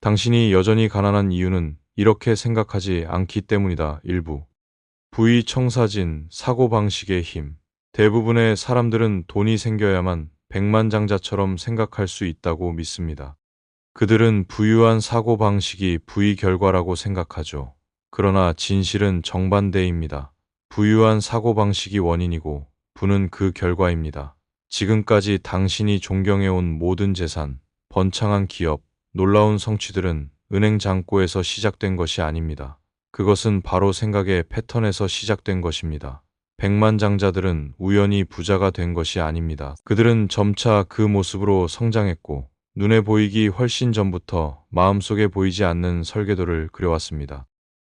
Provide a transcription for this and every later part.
당신이 여전히 가난한 이유는 이렇게 생각하지 않기 때문이다. 일부. 부의 청사진, 사고방식의 힘. 대부분의 사람들은 돈이 생겨야만 백만장자처럼 생각할 수 있다고 믿습니다. 그들은 부유한 사고방식이 부의 결과라고 생각하죠. 그러나 진실은 정반대입니다. 부유한 사고방식이 원인이고 부는 그 결과입니다. 지금까지 당신이 존경해온 모든 재산, 번창한 기업, 놀라운 성취들은 은행 잔고에서 시작된 것이 아닙니다. 그것은 바로 생각의 패턴에서 시작된 것입니다. 백만장자들은 우연히 부자가 된 것이 아닙니다. 그들은 점차 그 모습으로 성장했고 눈에 보이기 훨씬 전부터 마음속에 보이지 않는 설계도를 그려왔습니다.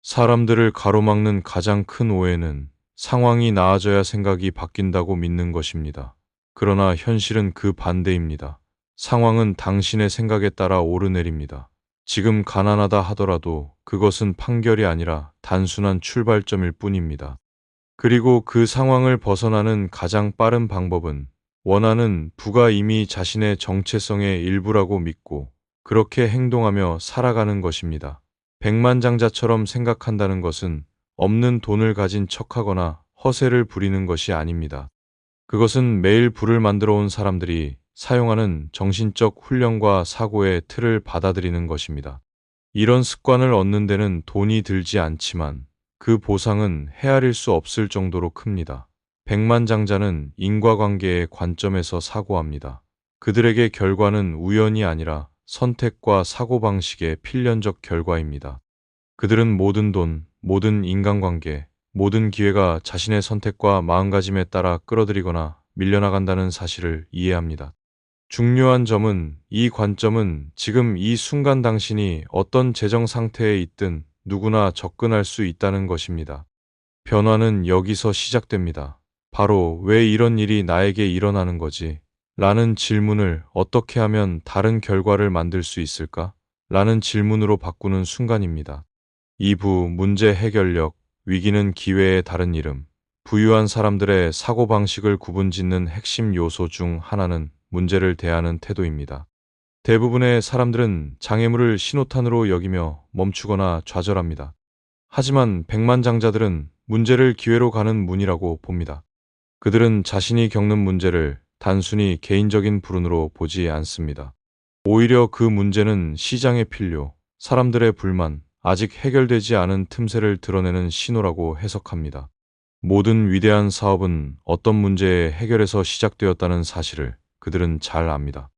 사람들을 가로막는 가장 큰 오해는 상황이 나아져야 생각이 바뀐다고 믿는 것입니다. 그러나 현실은 그 반대입니다. 상황은 당신의 생각에 따라 오르내립니다. 지금 가난하다 하더라도 그것은 판결이 아니라 단순한 출발점일 뿐입니다. 그리고 그 상황을 벗어나는 가장 빠른 방법은 원하는 부가 이미 자신의 정체성의 일부라고 믿고 그렇게 행동하며 살아가는 것입니다. 백만장자처럼 생각한다는 것은 없는 돈을 가진 척하거나 허세를 부리는 것이 아닙니다. 그것은 매일 부를 만들어 온 사람들이 사용하는 정신적 훈련과 사고의 틀을 받아들이는 것입니다. 이런 습관을 얻는 데는 돈이 들지 않지만 그 보상은 헤아릴 수 없을 정도로 큽니다. 백만장자는 인과관계의 관점에서 사고합니다. 그들에게 결과는 우연이 아니라 선택과 사고방식의 필연적 결과입니다. 그들은 모든 돈, 모든 인간관계, 모든 기회가 자신의 선택과 마음가짐에 따라 끌어들이거나 밀려나간다는 사실을 이해합니다. 중요한 점은 이 관점은 지금 이 순간 당신이 어떤 재정 상태에 있든 누구나 접근할 수 있다는 것입니다. 변화는 여기서 시작됩니다. 바로 왜 이런 일이 나에게 일어나는 거지? 라는 질문을 어떻게 하면 다른 결과를 만들 수 있을까? 라는 질문으로 바꾸는 순간입니다. 2부 문제 해결력, 위기는 기회의 다른 이름. 부유한 사람들의 사고방식을 구분짓는 핵심 요소 중 하나는 문제를 대하는 태도입니다. 대부분의 사람들은 장애물을 신호탄으로 여기며 멈추거나 좌절합니다. 하지만 백만장자들은 문제를 기회로 가는 문이라고 봅니다. 그들은 자신이 겪는 문제를 단순히 개인적인 불운으로 보지 않습니다. 오히려 그 문제는 시장의 필요, 사람들의 불만, 아직 해결되지 않은 틈새를 드러내는 신호라고 해석합니다. 모든 위대한 사업은 어떤 문제의 해결에서 시작되었다는 사실을 그들은 잘 압니다.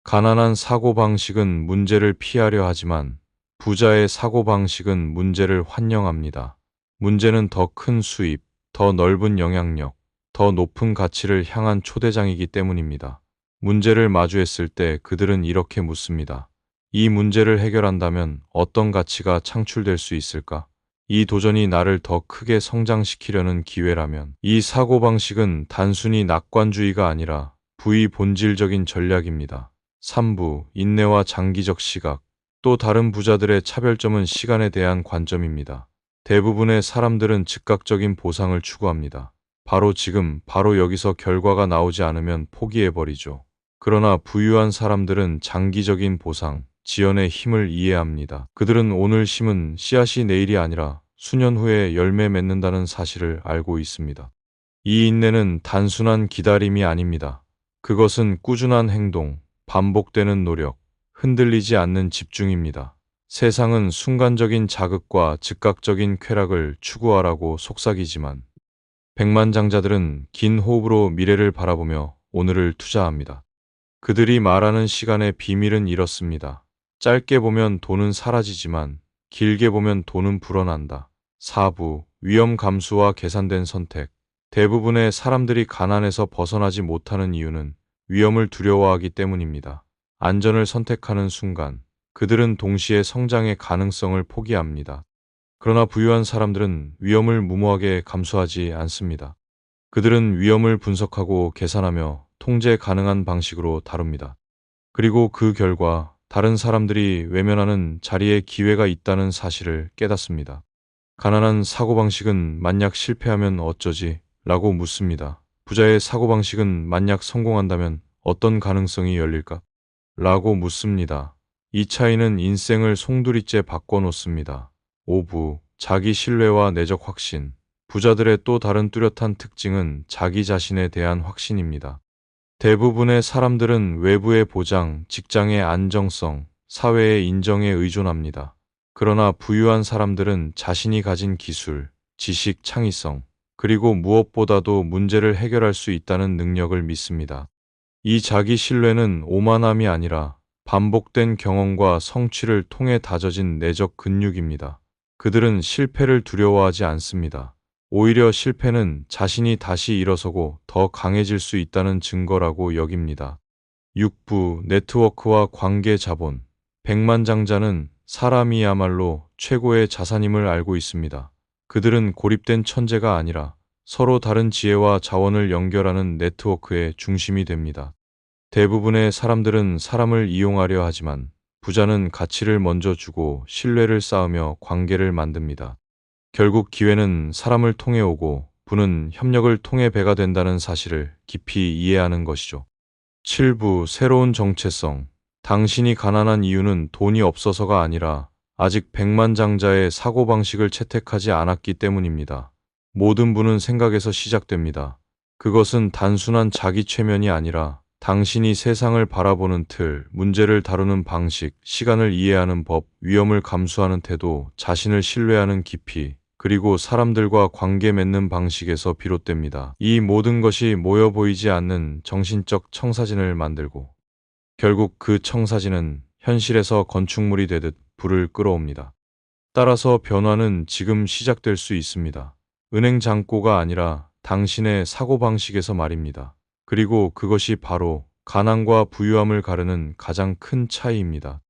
가난한 사고방식은 문제를 피하려 하지만 부자의 사고방식은 문제를 환영합니다. 문제는 더 큰 수입, 더 넓은 영향력, 더 높은 가치를 향한 초대장이기 때문입니다. 문제를 마주했을 때 그들은 이렇게 묻습니다. 이 문제를 해결한다면 어떤 가치가 창출될 수 있을까? 이 도전이 나를 더 크게 성장시키려는 기회라면 이 사고방식은 단순히 낙관주의가 아니라 부의 본질적인 전략입니다. 3부 인내와 장기적 시각. 또 다른 부자들의 차별점은 시간에 대한 관점입니다. 대부분의 사람들은 즉각적인 보상을 추구합니다. 바로 지금, 바로 여기서 결과가 나오지 않으면 포기해버리죠. 그러나 부유한 사람들은 장기적인 보상, 지연의 힘을 이해합니다. 그들은 오늘 심은 씨앗이 내일이 아니라 수년 후에 열매 맺는다는 사실을 알고 있습니다. 이 인내는 단순한 기다림이 아닙니다. 그것은 꾸준한 행동, 반복되는 노력, 흔들리지 않는 집중입니다. 세상은 순간적인 자극과 즉각적인 쾌락을 추구하라고 속삭이지만 백만장자들은 긴 호흡으로 미래를 바라보며 오늘을 투자합니다. 그들이 말하는 시간의 비밀은 이렇습니다. 짧게 보면 돈은 사라지지만 길게 보면 돈은 불어난다. 4부 위험 감수와 계산된 선택. 대부분의 사람들이 가난에서 벗어나지 못하는 이유는 위험을 두려워하기 때문입니다. 안전을 선택하는 순간 그들은 동시에 성장의 가능성을 포기합니다. 그러나 부유한 사람들은 위험을 무모하게 감수하지 않습니다. 그들은 위험을 분석하고 계산하며 통제 가능한 방식으로 다룹니다. 그리고 그 결과 다른 사람들이 외면하는 자리에 기회가 있다는 사실을 깨닫습니다. 가난한 사고방식은 만약 실패하면 어쩌지? 라고 묻습니다. 부자의 사고방식은 만약 성공한다면 어떤 가능성이 열릴까? 라고 묻습니다. 이 차이는 인생을 송두리째 바꿔놓습니다. 5부, 자기 신뢰와 내적 확신. 부자들의 또 다른 뚜렷한 특징은 자기 자신에 대한 확신입니다. 대부분의 사람들은 외부의 보장, 직장의 안정성, 사회의 인정에 의존합니다. 그러나 부유한 사람들은 자신이 가진 기술, 지식, 창의성, 그리고 무엇보다도 문제를 해결할 수 있다는 능력을 믿습니다. 이 자기 신뢰는 오만함이 아니라 반복된 경험과 성취를 통해 다져진 내적 근육입니다. 그들은 실패를 두려워하지 않습니다. 오히려 실패는 자신이 다시 일어서고 더 강해질 수 있다는 증거라고 여깁니다. 6부, 네트워크와 관계 자본. 백만장자는 사람이야말로 최고의 자산임을 알고 있습니다. 그들은 고립된 천재가 아니라 서로 다른 지혜와 자원을 연결하는 네트워크의 중심이 됩니다. 대부분의 사람들은 사람을 이용하려 하지만 부자는 가치를 먼저 주고 신뢰를 쌓으며 관계를 만듭니다. 결국 기회는 사람을 통해 오고 부는 협력을 통해 배가 된다는 사실을 깊이 이해하는 것이죠. 7부, 새로운 정체성. 당신이 가난한 이유는 돈이 없어서가 아니라 아직 백만장자의 사고방식을 채택하지 않았기 때문입니다. 모든 부는 생각에서 시작됩니다. 그것은 단순한 자기 최면이 아니라 당신이 세상을 바라보는 틀, 문제를 다루는 방식, 시간을 이해하는 법, 위험을 감수하는 태도, 자신을 신뢰하는 깊이, 그리고 사람들과 관계 맺는 방식에서 비롯됩니다. 이 모든 것이 모여 보이지 않는 정신적 청사진을 만들고 결국 그 청사진은 현실에서 건축물이 되듯 불을 끌어옵니다. 따라서 변화는 지금 시작될 수 있습니다. 은행 잔고가 아니라 당신의 사고방식에서 말입니다. 그리고 그것이 바로 가난과 부유함을 가르는 가장 큰 차이입니다.